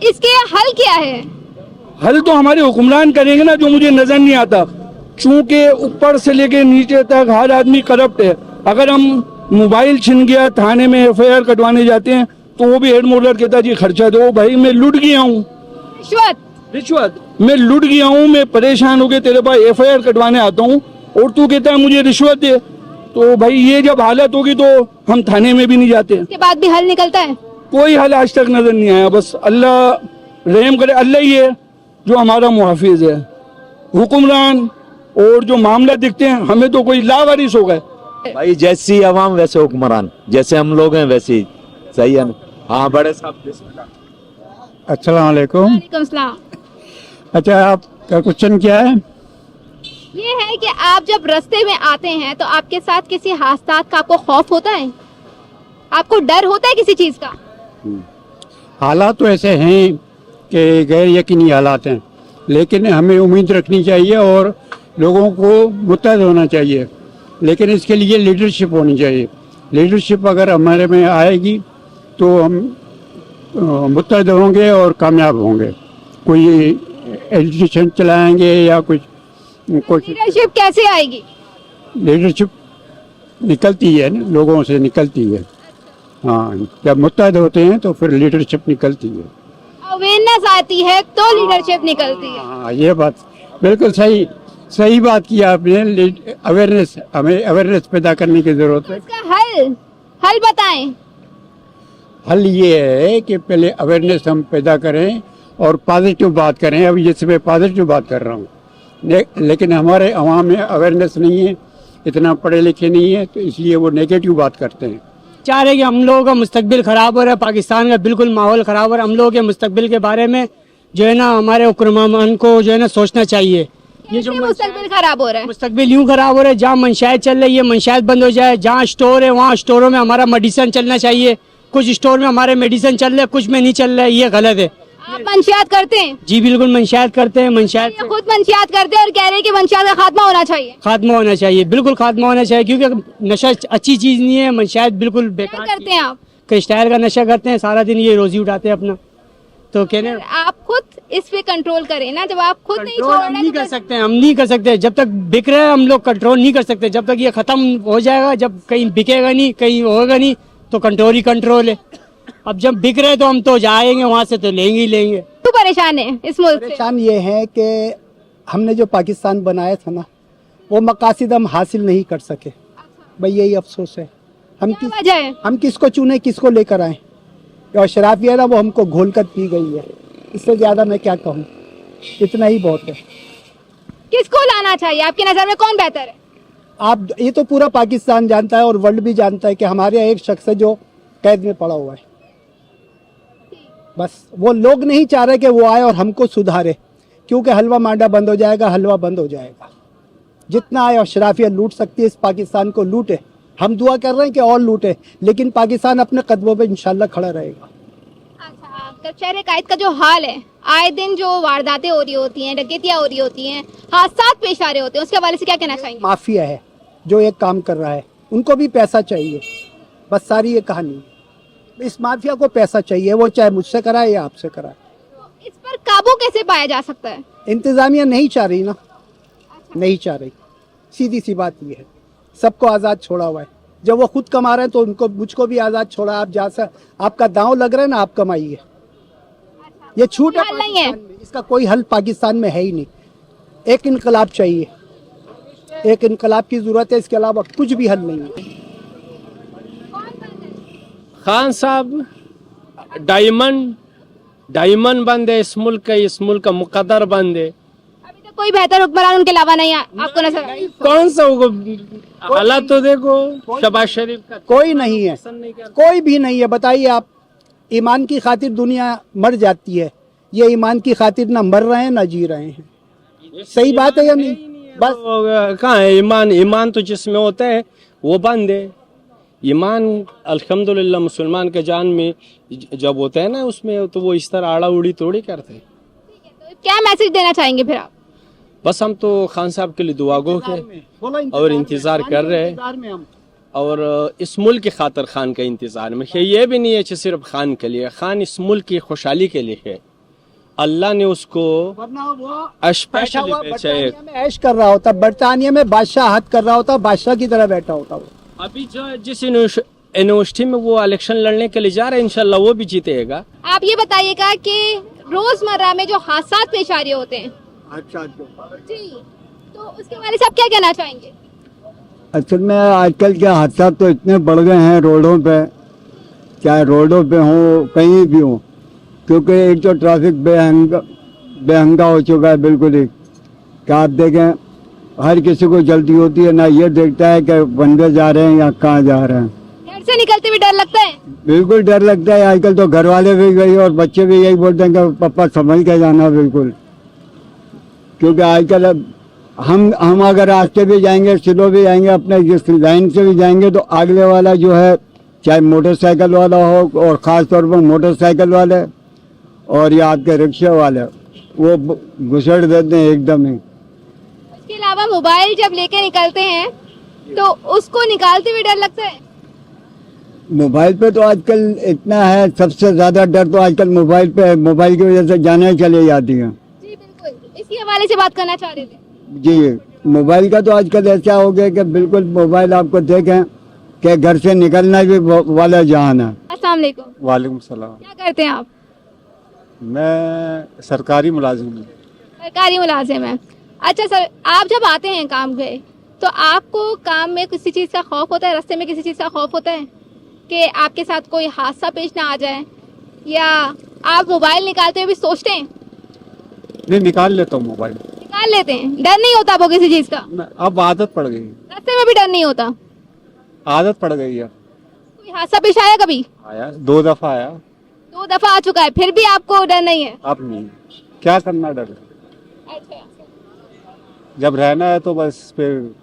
इसके हल क्या है? हल तो हमारे हुक्मरान करेंगे ना, जो मुझे नजर नहीं आता। चूंकि ऊपर से लेके नीचे तक हर आदमी करप्ट है। अगर हम मोबाइल छिन गया, थाने में FIR कटवाने जाते हैं तो वो भी हेड मोलर कहता जी खर्चा दो। भाई मैं लुट गया हूँ, रिश्वत मैं लुट गया हूँ, मैं परेशान हो गया, तेरे पास FIR कटवाने आता हूँ और तू कहता है मुझे रिश्वत दे। तो भाई ये जब हालत होगी तो हम थाने में भी नहीं जाते। इसके बाद भी हल निकलता है? कोई हल आज तक नजर नहीं आया। बस अल्लाह रहम करे, अल्लाह ही है जो हमारा मुहाफिज है। हुक्मरान और जो मामला दिखते हैं, हमें तो कोई लावारिस हो गए। भाई जैसी आवाम वैसे हुक्मरान, जैसे हम लोग हैं वैसे ही। सही है ना? हाँ बड़े साहब। अस्सलाम वालेकुम। वालेकुम सलाम। अच्छा, आपका क्वेश्चन क्या है? ये है कि आप जब रास्ते में आते हैं तो आपके साथ किसी हादसा का आपको खौफ होता है? आपको डर होता है किसी चीज का? हालात तो ऐसे हैं कि गैर यकीनी हालात हैं, लेकिन हमें उम्मीद रखनी चाहिए और लोगों को मुत्तहद होना चाहिए। लेकिन इसके लिए लीडरशिप होनी चाहिए। लीडरशिप अगर हमारे में आएगी तो हम मुत्तहद होंगे और कामयाब होंगे। कोई एजुकेशन चलाएंगे या कुछ लीडरशिप कैसे आएगी? लीडरशिप निकलती है ना, लोगों से निकलती है। हाँ, जब मुत्तहद होते हैं तो फिर लीडरशिप निकलती है। अवेयरनेस आती है तो लीडरशिप निकलती है। हाँ, ये बात बिल्कुल सही बात की आपने। अवेयरनेस, हमें अवेयरनेस पैदा करने की जरूरत है। इसका हल बताएं। हल ये है कि पहले अवेयरनेस हम पैदा करें और पॉजिटिव बात करें। अभी जैसे मैं पॉजिटिव बात कर रहा हूँ, लेकिन हमारे अवाम में अवेयरनेस नहीं है, इतना पढ़े लिखे नहीं है, तो इसलिए वो नेगेटिव बात करते हैं। चाह रहे कि हम लोगों का मुस्तकबिल ख़राब हो रहा है, पाकिस्तान का बिल्कुल माहौल ख़राब हो रहा है। हम लोगों के मुस्तकबिल के बारे में जो है ना हमारे हुक्मरान को जो है ना सोचना चाहिए। ये जो मुस्तकबिल खराब हो रहा है, मुस्तकबिल यूँ ख़राब हो रहा है, जहाँ मंशायत चल रही है मंशायत बंद हो जाए। जहाँ स्टोर है वहाँ स्टोरों में हमारा मेडिसिन चलना चाहिए। कुछ स्टोर में हमारे मेडिसिन चल रहे हैं, कुछ में नहीं चल रहा है, ये गलत है। आप मंशियात करते हैं? जी बिल्कुल मंशियात करते हैं। मंशियात खुद मंशियात करते हैं और कह रहे हैं कि मंशियात का खात्मा होना चाहिए। खात्मा होना चाहिए, बिल्कुल खात्मा होना चाहिए, क्योंकि नशा अच्छी चीज़ नहीं है। मंशियात बिल्कुल बेकार करते हैं। आप क्रिस्टाइल का नशा करते हैं, सारा दिन ये रोजी उठाते हैं अपना। तो कहने आप खुद इस पे कंट्रोल करें ना। जब आप खुद नहीं छोड़ हम नहीं कर सकते, हम नहीं कर सकते। जब तक बिक रहे हैं हम लोग कंट्रोल नहीं कर सकते। जब तक ये खत्म हो जाएगा, जब कहीं बिकेगा नहीं, कहीं होगा नहीं, तो कंट्रोल ही कंट्रोल है। अब जब बिक रहे तो हम तो जाएंगे वहाँ से, तो लेंगे ही लेंगे। तो परेशान है इस मुल्क से? परेशान ये है कि हमने जो पाकिस्तान बनाया था ना, वो मकासद हम हासिल नहीं कर सके। भाई यही अफसोस है। हम किसको चुने, किसको लेकर आए, और शराफिया ना वो हमको घोल कर पी गई है। इससे ज़्यादा मैं क्या कहूँ, इतना ही बहुत है। किसको लाना चाहिए आपकी नज़र में? कौन बेहतर है? आप ये तो पूरा पाकिस्तान जानता है और वर्ल्ड भी जानता है कि हमारे यहाँ एक शख्स है जो कैद में पड़ा हुआ है। बस वो लोग नहीं चाह रहे कि वो आए और हमको सुधारे, क्योंकि हलवा मांडा बंद हो जाएगा, हलवा बंद हो जाएगा। जितना आए अशराफिया लूट सकती है, इस पाकिस्तान को लूटे। हम दुआ कर रहे हैं कि और लूटे, लेकिन पाकिस्तान अपने कदमों पे इंशाल्लाह खड़ा रहेगा। अच्छा, शहर कायद का जो हाल है, आए दिन जो वारदातें हो रही होती हैं, डकैतियां हो रही होती हैं, हादसा पेश आ रहे होते हैं, उसके हवाले से क्या कहना चाहेंगे? माफिया है जो एक काम कर रहा है, उनको भी पैसा चाहिए, बस सारी ये कहानी है। इस माफिया को पैसा चाहिए, वो चाहे मुझसे कराए या आपसे कराए। इस पर काबू कैसे पाया जा सकता है? इंतजामिया नहीं चाह रही ना, नहीं चाह रही, सीधी सी बात ये है। सबको आज़ाद छोड़ा हुआ है, जब वो खुद कमा रहे हैं तो उनको, मुझको भी आज़ाद छोड़ा। आप जहाँ से आपका दांव लग रहा है ना, आप कमाइए। ये छूट है हल नहीं है। पाकिस्तान में, इसका कोई हल पाकिस्तान में है ही नहीं। एक इनकलाब चाहिए, एक इनकलाब की जरूरत है, इसके अलावा कुछ भी हल नहीं है। खान साहब डायमंड बंद है इस मुल्क का मुकद्दर बंद है। अभी तक कोई बेहतर हुक्मरान उनके अलावा नहीं है, आपको नजर आ रहा है? कौन सा हालात तो देखो, शहबाज शरीफ का कोई नहीं है, कोई भी नहीं है। बताइए आप, ईमान की खातिर दुनिया मर जाती है, ये ईमान की खातिर ना मर रहे हैं ना जी रहे हैं। सही बात है या नहीं? बस कहाँ है ईमान? ईमान तो जिसमें होता है वो बंद है। ईमान अल्हम्दुलिल्लाह मुसलमान के जान में जब होता है ना, उसमें तो वो इस तरह आड़ा उड़ी तोड़ी करते हैं। तो क्या मैसेज देना चाहेंगे फिर आप? बस हम तो खान साहब के लिए दुआ गो के और इंतज़ार कर रहे हैं, और इस मुल्क की खातिर खान का इंतज़ार में है। ये भी नहीं है कि सिर्फ खान के लिए, खान इस मुल्क की खुशहाली के लिए है। अल्लाह ने उसको स्पेशली भेजा है। में ऐश कर रहा होता, बरतानिया में बादशाह हाथ कर रहा होता, बादशाह की तरह बैठा होता वो। अभी जो जिस यूनिवर्सिटी में वो इलेक्शन लड़ने के लिए जा रहे हैं, इंशाल्लाह वो भी जीतेगा। आप ये बताइएगा कि रोजमर्रा में जो हादसा पेश आ रहे होते हैं, अच्छा जी, तो उसके बारे में आप क्या कहना चाहेंगे? असल में आजकल के हादसा तो इतने बढ़ गए हैं रोडों पे, चाहे रोडों पे हो कहीं भी हो, क्योंकि एक तो ट्रैफिक बेहंगा हो चुका है बिल्कुल ही। क्या आप देखें, हर किसी को जल्दी होती है, ना ये देखता है कि बंदे जा रहे हैं या कहाँ जा रहे हैं। घर से निकलते हुए डर लगता है? बिल्कुल डर लगता है। आजकल तो घर वाले भी गई और बच्चे भी यही बोलते हैं कि पापा संभल के जाना बिल्कुल, क्योंकि आजकल हम अगर रास्ते भी जाएंगे, स्लो भी जाएंगे, अपने जिस लाइन से भी जाएंगे, तो आगले वाला जो है, चाहे मोटरसाइकिल वाला हो, और ख़ास तौर पर मोटरसाइकिल वाले और या आपके रिक्शे वाले, वो घुसड़ देते हैं एकदम ही। इसके अलावा मोबाइल जब लेके निकलते हैं तो उसको निकालते हुए डर लगता है? मोबाइल पे तो आजकल इतना है, सबसे ज़्यादा डर तो आजकल मोबाइल पे है। मोबाइल की वजह से जाने चली जाती हैं। जी बिल्कुल, इसी हवाले से बात करना चाह रहे थे। जी, मोबाइल का तो आजकल ऐसा हो गया कि बिल्कुल मोबाइल आपको देखें कि घर से निकलना भी वाला जहान है। अस्सलाम वालेकुम। वालेकुम सलाम। क्या करते हैं आप? मैं सरकारी मुलाजिम हूँ। सरकारी मुलाजिम है। अच्छा सर, आप जब आते हैं काम पे, तो आपको काम में किसी चीज़ का खौफ होता है, रास्ते में किसी चीज़ का खौफ होता है कि आपके साथ कोई हादसा पेश ना आ जाए, या आप मोबाइल निकालते हुए भी सोचते हैं? नहीं, निकाल लेता हूँ मोबाइल। निकाल लेते हैं, डर नहीं होता आपको किसी चीज़ का? अब आदत पड़ गई, रास्ते में भी डर नहीं होता? आदत पड़ गई है। कोई हादसा पेश आया कभी? आया, 2 दफा आया। 2 दफा आ चुका है, फिर भी आपको डर नहीं है? अब नहीं, क्या करना डर। अच्छा, जब रहना है तो बस फिर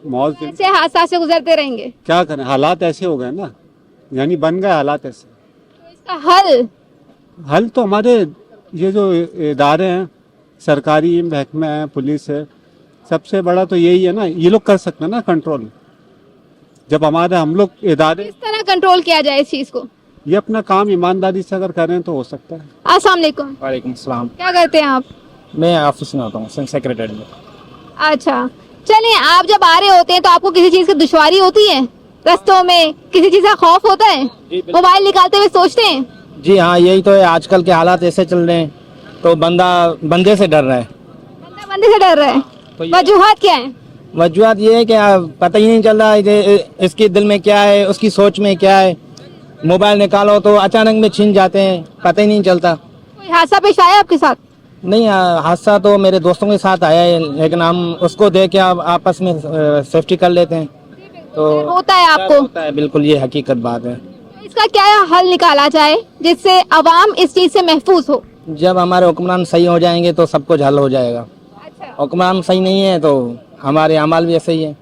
मौज ऐसे हादसा से गुजरते रहेंगे। क्या करें, हालात ऐसे हो गए ना, यानी बन गए हालात ऐसे। तो इसका हल तो हमारे ये जो इदारे हैं, सरकारी महकमे हैं, पुलिस है, सबसे बड़ा तो यही है ना, ये लोग कर सकते हैं ना कंट्रोल। जब हम लोग इदारे किस तरह कंट्रोल किया जाए इस चीज को? ये अपना काम ईमानदारी से अगर करें तो हो सकता है। अस्सलाम वालेकुम। वालेकुम सलाम। क्या करते हैं आप? मैं ऑफिस में होता हूँ, सेक्रेटरी में। अच्छा, चलिए, आप जब आ रहे होते हैं तो आपको किसी चीज की दुश्वारी होती है रस्तों में? किसी चीज का खौफ होता है? मोबाइल निकालते हुए सोचते हैं? जी हाँ, यही तो है, आजकल के हालात ऐसे चल रहे हैं, तो बंदे से डर रहा है। बंदा बंदे से डर रहा है, वजूहात क्या है? वजूहत ये है कि पता ही नहीं चल रहा है इसके दिल में क्या है, उसकी सोच में क्या है। मोबाइल निकालो तो अचानक में छिन जाते हैं, पता ही नहीं चलता। कोई हादसा पेश आया आपके साथ? नहीं, हादसा तो मेरे दोस्तों के साथ आया है, लेकिन हम उसको देख के आपस में सेफ्टी कर लेते हैं। तो होता है आपको? होता है, बिल्कुल, ये हकीकत बात है। इस اس کا کیا حل نکالا جائے جس سے عوام اس چیز سے محفوظ ہو؟ جب ہمارے حکمران صحیح ہو جائیں گے تو سب کچھ حل ہو جائے گا. حکمران صحیح نہیں ہے تو ہمارے اعمال بھی ایسے ہی ہیں.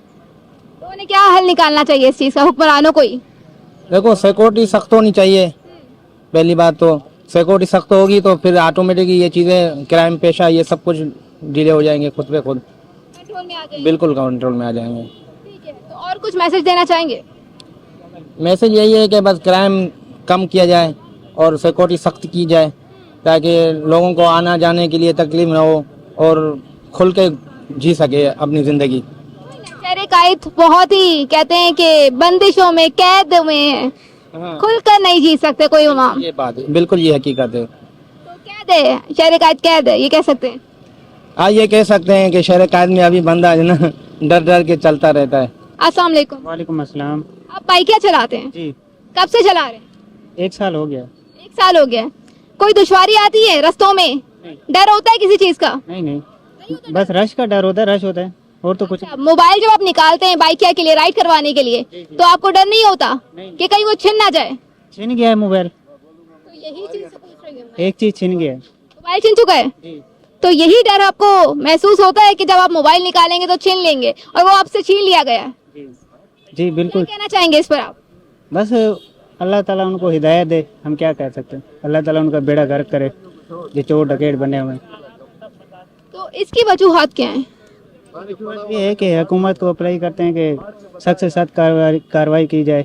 تو انہیں کیا حل نکالنا چاہیے اس چیز کا حکمرانوں کو ہی؟ دیکھو سیکورٹی سخت ہونی چاہیے. پہلی بات تو سیکورٹی سخت ہوگی تو پھر آٹومیٹکلی یہ چیزیں کرائم پیشہ یہ سب کچھ ڈیلے ہو جائیں گے خود بے خود. بالکل کنٹرول میں آ جائیں گے. ٹھیک ہے، تو اور کچھ میسج دینا چاہیں گے؟ میسج یہی ہے کہ بس کرائم کم کیا جائے اور سیکورٹی سخت کی جائے تاکہ لوگوں کو آنا جانے کے لیے تکلیف نہ ہو اور کھل کے جی سکے اپنی زندگی. شہر قائد بہت ہی کہتے ہیں کہ بندشوں میں قید میں ہیں، کھل کر نہیں جی سکتے کوئی عوام. یہ بات ہے، بالکل یہ حقیقت ہے. تو قید ہے، شہر قائد قید ہے، یہ کہہ سکتے ہیں؟ یہ کہہ سکتے ہیں کہ شہر قائد میں ابھی بندہ ہے نا ڈر ڈر کے چلتا رہتا ہے. السلام علیکم. وعلیکم السلام. آپ بائک کیا چلاتے ہیں؟ جی کب سے چلا رہے ہیں؟ 1 سال ہو گیا. 1 سال ہو گیا. کوئی دشواری آتی ہے رستوں میں؟ ڈر ہوتا ہے کسی چیز کا؟ نہیں بس رش کا ڈر ہوتا ہے. رش ہوتا ہے اور تو کچھ. موبائل جب آپ نکالتے ہیں بائک کے لیے رائڈ کروانے کے لیے تو آپ کو ڈر نہیں ہوتا کہ کہیں وہ چھن نہ جائے؟ چھن گیا ہے موبائل. تو یہی چیز سے پوچھ رہی ہوں میں. ایک چیز چھن گیا ہے. موبائل چھن چکا ہے تو یہی ڈر آپ کو محسوس ہوتا ہے کہ جب آپ موبائل نکالیں گے تو چھین لیں گے اور وہ آپ سے چھین لیا گیا ہے. جی بالکل. کیا کہنا چاہیں گے اس پر آپ؟ بس اللہ تعالیٰ ان کو ہدایت دے. ہم کیا کہہ سکتے ہیں. اللہ تعالیٰ ان کا بیڑا غرق کرے جو چور ڈکیٹ بنے ہوئے ہیں. تو اس کی وجوہات کیا ہیں؟ یہ ہے کہ حکومت کو اپلائی کرتے ہیں کہ سخت سے سخت کارروائی کی جائے.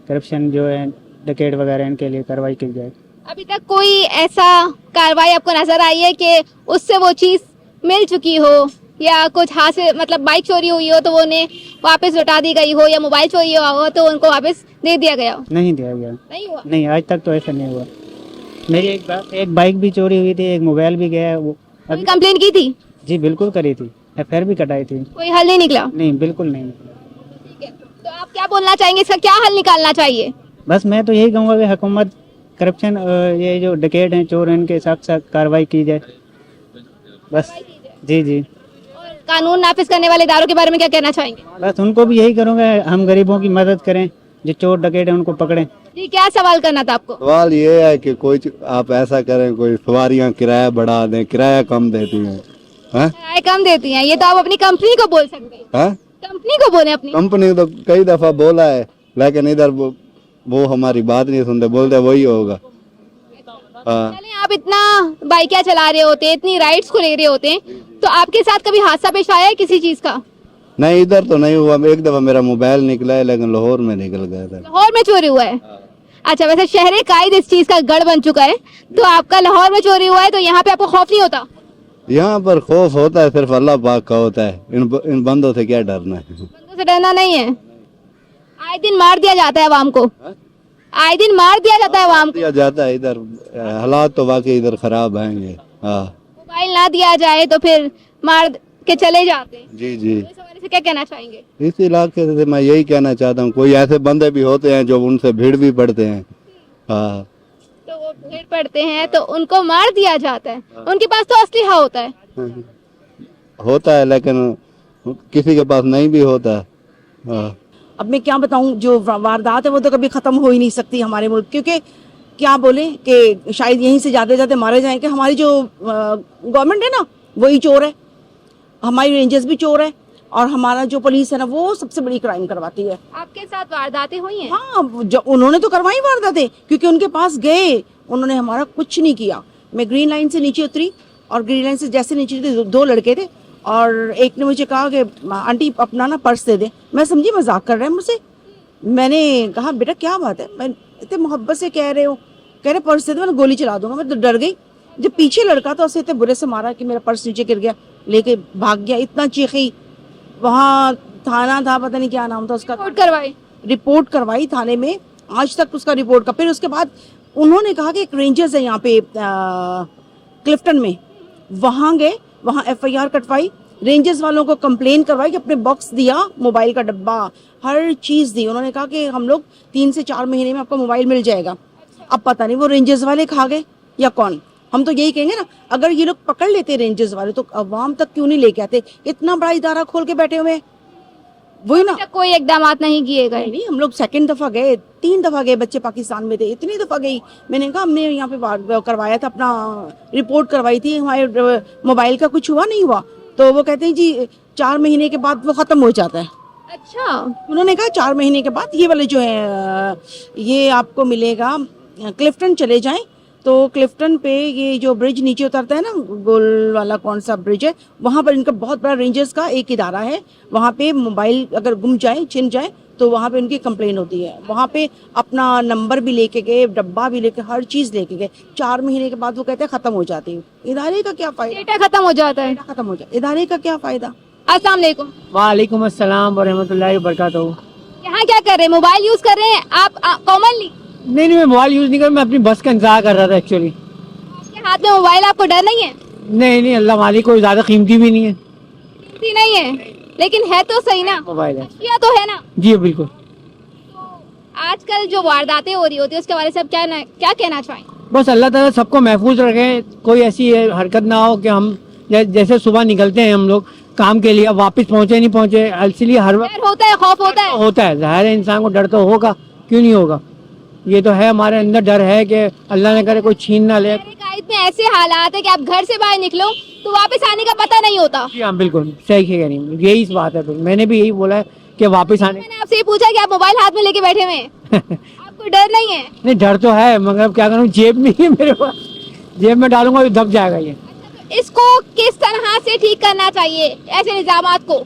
کرپشن جو ہے ڈکیٹ وغیرہ ان کے لیے کارروائی کی جائے. ابھی تک کوئی ایسا کارروائی آپ کو نظر آئی ہے کہ اس سے وہ چیز مل چکی ہو یا کچھ حاصل مطلب بائک چوری ہوئی ہو تو وہ انہیں واپس لوٹا دی گئی ہو یا موبائل چوری ہوا ہو تو ان کو واپس دے دیا گیا ہو؟ نہیں دیا گیا. نہیں ہوا؟ نہیں آج تک تو ایسا نہیں ہوا. میری ایک بائک بھی چوری ہوئی تھی. ایک موبائل بھی گیا. وہ کوئی کمپلین کی تھی؟ جی بالکل کری تھی. FIR بھی کٹائی تھی. کوئی حل نہیں نکلا؟ نہیں بالکل نہیں نکلا. ٹھیک ہے، تو آپ کیا بولنا چاہیں گے؟ اس کا کیا حل نکالنا چاہیے؟ بس میں تو یہی کہوں گا کہ حکومت کرپشن یہ جو ڈکیٹ ہیں چور ہیں ان کے ساتھ ساتھ کارروائی کی جائے بس. جی اور قانون نافذ کرنے والے اداروں کے بارے میں کیا کہنا چاہیں گے؟ بس ان کو بھی یہی کروں گا ہم غریبوں کی مدد کریں. جو چور ڈکیٹ ہیں ان کو پکڑیں. جی کیا سوال کرنا تھا آپ کو؟ سوال یہ ہے کہ کوئی آپ ایسا کریں کوئی سواریاں کرایہ بڑھا دیں. کرایہ کم دیتی ہیں. کرایہ کم دیتی ہیں یہ تو آپ اپنی کمپنی کو بول سکتے ہیں. کمپنی کو بولیں اپنی. کمپنی تو کئی دفعہ بولا ہے لیکن ادھر وہ ہماری بات نہیں سنتے. بولتے وہی ہوگا. چلیں آپ اتنا بائکیں چلا رہے ہوتے ہیں اتنی رائڈس کو لے رہے ہوتے ہیں تو آپ کے ساتھ کبھی حادثہ پیش آیا ہے کسی چیز کا؟ نہیں ادھر تو نہیں ہوا. ایک دفعہ میرا موبائل نکلا ہے لیکن لاہور میں نکل گیا تھا. لاہور میں چوری ہوا ہے؟ اچھا ویسے شہر قائد اس چیز کا گڑھ بن چکا ہے تو آپ کا لاہور میں چوری ہوا ہے تو یہاں پہ آپ کو خوف نہیں ہوتا؟ یہاں پر خوف ہوتا ہے صرف اللہ پاک کا ہوتا ہے. ان بندوں سے کیا ڈرنا ہے. بندوں سے ڈرنا نہیں ہے. آئے دن مار دیا جاتا ہے عوام کو. آئے دن مار دیا جاتا ہے عوام کو. دیا جاتا ہے ادھر. حالات تو واقعی ادھر خراب ہیں یہ. موبائل نہ دیا جائے تو پھر مار کے چلے جاتے ہیں. جی اس حوالے سے کیا کہنا چاہیں گے؟ اس علاقے سے میں یہی کہنا چاہتا ہوں کوئی ایسے بندے بھی ہوتے ہیں جو ان سے بھیڑ بھی پڑتے ہیں. تو وہ بھیڑ پڑتے ہیں تو ان کو مار دیا جاتا ہے. ان کے پاس تو اسلحہ ہوتا ہے لیکن کسی کے پاس نہیں بھی ہوتا. اب میں کیا بتاؤں جو واردات ہے وہ تو کبھی ختم ہو ہی نہیں سکتی ہمارے ملک. کیونکہ کیا بولیں کہ شاید یہیں سے زیادہ مارے جائیں کہ ہماری جو گورنمنٹ ہے نا وہی چور ہے. ہماری رینجرز بھی چور ہے اور ہمارا جو پولیس ہے نا وہ سب سے بڑی کرائم کرواتی ہے. آپ کے ساتھ وارداتیں ہوئی ہیں؟ ہاں انہوں نے تو کروائی وارداتیں کیونکہ ان کے پاس گئے انہوں نے ہمارا کچھ نہیں کیا. میں گرین لائن سے نیچے اتری اور گرین لائن سے جیسے نیچے تھے 2 لڑکے تھے اور ایک نے مجھے کہا کہ آنٹی اپنا نا پرس دے دیں. میں سمجھی مذاق کر رہے ہیں مجھ سے. میں نے کہا بیٹا کیا بات ہے. میں اتنے محبت سے کہہ رہے ہو کہہ رہے پرس دے دیں میں گولی چلا دوں گا. میں تو ڈر گئی. جب پیچھے لڑکا تو اسے اتنے برے سے مارا کہ میرا پرس نیچے گر گیا لے کے بھاگ گیا. اتنا چیخی. وہاں تھانہ تھا پتہ نہیں کیا نام تھا اس کا. رپورٹ کروائی تھانے میں. آج تک اس کا رپورٹ کا. پھر اس کے بعد انہوں نے کہا کہ ایک رینجرز ہے یہاں پہ کلفٹن میں وہاں گئے وہاں FIR کٹوائی. رینجرز والوں کو کمپلین کروائی کہ اپنے باکس دیا موبائل کا ڈبہ ہر چیز دی. انہوں نے کہا کہ ہم لوگ 3 سے 4 مہینے میں آپ کو موبائل مل جائے گا. اب پتہ نہیں وہ رینجرز والے کھا گئے یا کون. ہم تو یہی کہیں گے نا اگر یہ لوگ پکڑ لیتے رینجرز والے تو عوام تک کیوں نہیں لے کے آتے. اتنا بڑا ادارہ کھول کے بیٹھے ہوئے वही ना, कोई इकदामात नहीं किए गए। नहीं, हम लोग सेकंड दफा गए, 3 दफा गए, बच्चे पाकिस्तान में थे, इतनी दफा गई। मैंने कहा हमने यहाँ पे करवाया था, अपना रिपोर्ट करवाई थी, हमारे मोबाइल का कुछ हुआ नहीं हुआ, तो वो कहते हैं जी 4 महीने के बाद वो खत्म हो जाता है। अच्छा, उन्होंने कहा 4 महीने के बाद ये वाले जो है ये आपको मिलेगा। क्लिफ्टन चले जाएं तो क्लिफ्टन पे ये जो ब्रिज नीचे उतरता है ना, गोल वाला कौन सा ब्रिज है, वहाँ पर इनका बहुत बड़ा रेंजर्स का एक इदारा है। वहाँ पे मोबाइल अगर गुम जाए, छिन जाए, तो वहाँ पे उनकी कंप्लेन होती है। वहाँ पे अपना नंबर भी लेके गए, डब्बा भी लेके, हर चीज़ लेके गए। 4 महीने के बाद वो कहते हैं ख़त्म हो जाती है। इदारे का क्या फ़ायदा? डेटा खत्म हो जाता है। खत्म हो जाए, इदारे का क्या फ़ायदा? अस्सलाम वालेकुम। वालेकुम अस्सलाम वरहमतुल्लाहि वबरकातुहू। यहाँ क्या कर रहे हैं? मोबाइल यूज कर रहे हैं आप कॉमनली? नहीं, मैं मोबाइल यूज़ नहीं कर, मैं अपनी बस का इंतजार कर रहा था एक्चुअली। आपके हाथ में मोबाइल, आपको डर नहीं है? नहीं, अल्लाह मालिक, कोई ज़्यादा कीमती भी नहीं है। कीमती नहीं है, लेकिन है तो सही ना, मोबाइल है। किया तो है ना। जी बिल्कुल। आजकल जो वारदातें हो रही होती है उसके बारे में आप क्या कहना चाहेंगे? बस अल्लाह ताला सबको महफूज रखे, कोई ऐसी हरकत ना हो कि हम जैसे सुबह निकलते हैं हम लोग काम के लिए, वापस पहुंचे नहीं पहुंचे, इसलिए हर वक्त होता है, खौफ होता है। होता है, ज़ाहिर है इंसान को डर तो होगा, क्यों नहीं होगा। ये तो है, हमारे अंदर डर है कि अल्लाह ने करे कोई छीन ना ले। कायद में ऐसे हालात है कि आप घर से बाहर निकलो तो वापस आने का पता नहीं होता। जी हाँ, बिल्कुल सही कह रही हूँ, यही बात है। मैंने भी यही बोला है कि वापस आने। मैंने आपसे ये पूछा कि आप मोबाइल हाथ में लेके बैठे हुए हैं, आपको डर नहीं है? नहीं, डर तो है, मगर क्या करूँ, जेब में ही मेरे पास, जेब में डालूंगा तो दब जाएगा ये। इसको किस तरह से ठीक करना चाहिए, ऐसे निजामात को?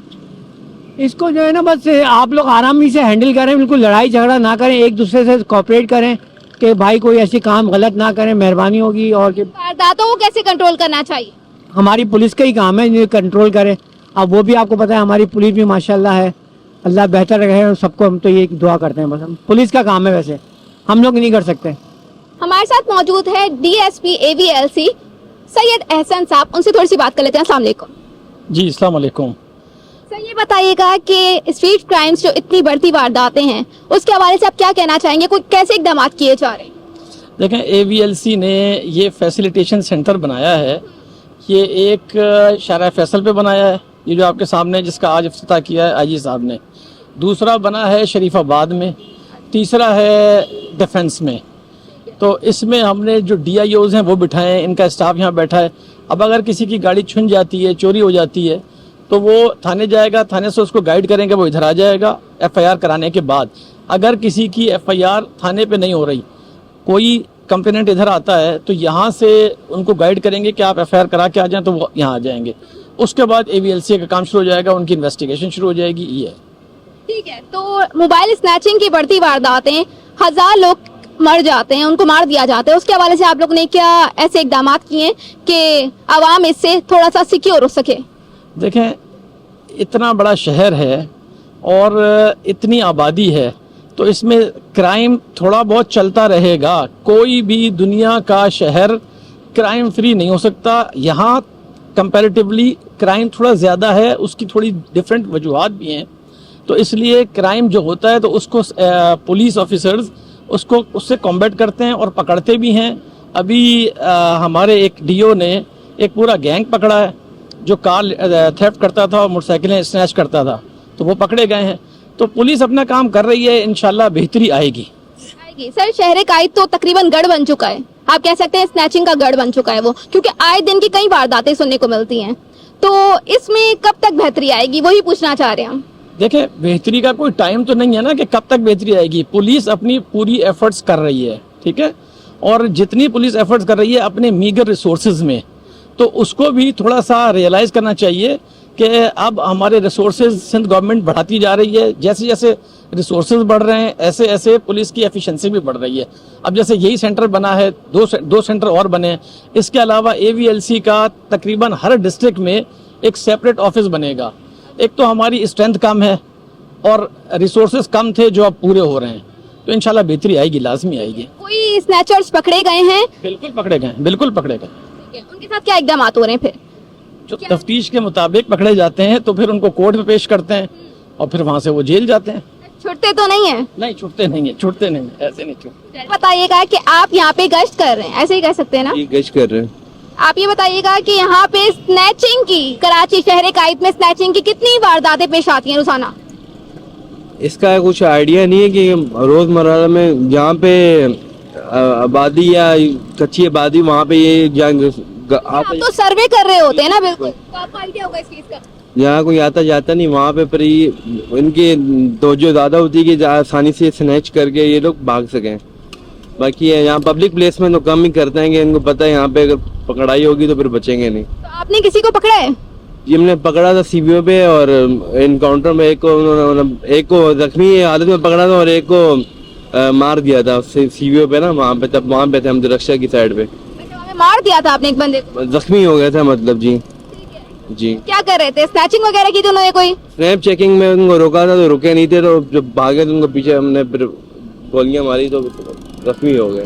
इसको जो है ना, बस आप लोग आरामी से हैंडल करें, बिल्कुल लड़ाई झगड़ा ना करें, एक दूसरे से कोऑपरेट करें कि भाई कोई ऐसी काम गलत ना करें, मेहरबानी होगी। और कि वारदातों को कैसे कंट्रोल करना चाहिए? हमारी पुलिस का ही काम है ये कंट्रोल करे। अब वो भी आपको पता है, हमारी पुलिस भी माशाल्लाह है, अल्लाह बेहतर रखे सबको। हम तो ये दुआ करते हैं, बस हम, पुलिस का काम है, वैसे हम लोग नहीं कर सकते। हमारे साथ मौजूद है DSP AVLC सैयद एहसन साहब, उनसे थोड़ी सी बात कर लेते हैं। अस्सलाम वालेकुम। जी अस्सलाम वालेकुम। सर ये बताइएगा कि स्ट्रीट क्राइम्स जो इतनी बढ़ती वारदातें हैं उसके हवाले से आप क्या कहना चाहेंगे, कोई कैसे इकदाम किए जा रहे हैं? देखें, AVLC ने ये फैसिलिटेशन सेंटर बनाया है, ये एक शारा फैसल पे बनाया है, ये जो आपके सामने जिसका आज इफ्तिताह किया है IG साहब ने। दूसरा बना है शरीफाबाद में, तीसरा है डिफेंस में। तो इसमें हमने जो DIOs हैं वो बिठाए हैं, इनका स्टाफ यहाँ बैठा है। अब अगर किसी की गाड़ी छुन जाती है, चोरी हो जाती है, तो वो थाने जाएगा, थाने से उसको गाइड करेंगे, वो इधर आ जाएगा FIR कराने के बाद। अगर किसी की FIR थाने पे नहीं हो रही, कोई कंप्लेनेंट इधर आता है, तो यहाँ से उनको गाइड करेंगे कि आप FIR करा के आ जाएं, तो वो यहाँ आ जाएंगे। उसके बाद AVLC का काम शुरू हो जाएगा, उनकी इन्वेस्टिगेशन शुरू हो जाएगी। ये ठीक है। तो मोबाइल स्नैचिंग की बढ़ती वारदातें, 1000 लोग मर जाते हैं, उनको मार दिया जाता है, उसके हवाले से आप लोग ने क्या ऐसे इकदाम किए कि आवाम इससे थोड़ा सा सिक्योर हो सके? देखें, इतना बड़ा शहर है और इतनी आबादी है, तो इसमें क्राइम थोड़ा बहुत चलता रहेगा। कोई भी दुनिया का शहर क्राइम फ्री नहीं हो सकता। यहाँ कंपैरेटिवली क्राइम थोड़ा ज़्यादा है, उसकी थोड़ी डिफरेंट वजूहात भी हैं। तो इसलिए क्राइम जो होता है तो उसको पुलिस ऑफिसर्स उससे कॉम्बैट करते हैं और पकड़ते भी हैं। अभी हमारे एक DO ने एक पूरा गैंग पकड़ा है जो कार थेफ्ट करता था और मोटरसाइकिलें स्नैच करता था, तो वो पकड़े गए हैं। तो पुलिस अपना काम कर रही है, इंशाल्लाह बेहतरी आएगी। सर शहर कायद तो तकरीबन गढ़ बन चुका है, आप कह सकते हैं स्नैचिंग का गढ़ बन चुका है वो, क्योंकि आए दिन की कई वारदातें सुनने को मिलती हैं। तो इसमें कब तक बेहतरी आएगी, वही पूछना चाह रहे हैं हम। देखें, बेहतरी का कोई टाइम तो नहीं है ना कि कब तक बेहतरी आएगी। पुलिस अपनी पूरी एफर्ट्स कर रही है, ठीक है, और जितनी पुलिस एफर्ट्स कर रही है अपने मीगर रिसोर्सेज में, तो उसको भी थोड़ा सा रियलाइज़ करना चाहिए कि अब हमारे रिसोर्सेज सिंध गवर्नमेंट बढ़ाती जा रही है। जैसे जैसे रिसोर्सेज बढ़ रहे हैं ऐसे ऐसे पुलिस की एफिशिएंसी भी बढ़ रही है। अब जैसे यही सेंटर बना है, दो सेंटर और बने हैं। इसके अलावा AVLC का तकरीबन हर डिस्ट्रिक्ट में एक सेपरेट ऑफिस बनेगा। एक तो हमारी स्ट्रेंथ कम है और रिसोर्सेज कम थे जो अब पूरे हो रहे हैं, तो इंशाल्लाह बेहतरी आएगी, लाजमी आएगी। कोई स्नैचर्स पकड़े गए हैं? बिल्कुल पकड़े गए, बिल्कुल पकड़े गए। उनके साथ क्या इकदाम हो रहे हैं? फिर जो तफ्तीश के मुताबिक पकड़े जाते हैं तो फिर उनको कोर्ट में पेश करते हैं और फिर वहाँ से वो जेल जाते हैं। छुटते तो नहीं है? नहीं, छुटते नहीं है, छुटते नहीं, ऐसे नहीं छुटते। बताइएगा कि आप यहाँ पे गश्त कर रहे हैं, ऐसे ही कह सकते हैं ना? गश्त कर रहे हैं। आप ये बताइएगा कि यहाँ पे स्नैचिंग की, कराची शहर कायद में स्नैचिंग की कितनी वारदातें पेश आती हैं रोजाना? اس کا کچھ آئیڈیا نہیں ہے کہ روزمرہ میں جہاں پہ آبادی یا کچی آبادی وہاں پہ یہ جنگ آپ تو سروے کر رہے ہوتے ہیں نا بالکل، تو آپ کو آئیڈیا ہوگا اس چیز کا. جہاں کوئی آتا جاتا نہیں وہاں پہ پھر ان کی توجہ زیادہ ہوتی ہے کہ آسانی سے سنیچ کر کے یہ لوگ بھاگ سکیں. باقی یہاں پبلک پلیس میں تو کم ہی کرتے ہیں کہ ان کو پتہ ہے یہاں پہ اگر پکڑائی ہوگی تو پھر بچیں گے نہیں. تو آپ نے کسی کو پکڑا ہے؟ جی ہم نے پکڑا تھا سی بی او پہ، اور انکاؤنٹر میں ایک کو زخمی حالت میں پکڑا تھا اور ایک کو مار دیا تھا سی بی او پہ نا، وہاں پہ تب وہاں پہ تھے ہم رکشا کی سائڈ پہ. مار دیا تھا آپ نے ایک بندے کو؟ زخمی ہو گیا تھا مطلب. جی جی. کیا کر رہے تھے؟ اسنیچنگ وغیرہ کی تھی انہوں نے کوئی؟ اسنیپ چیکنگ میں ان کو روکا تھا تو رکے نہیں تھے، تو جب بھاگے تو ان کو پیچھے ہم نے پھر گولیاں ماری تو زخمی ہو گئے.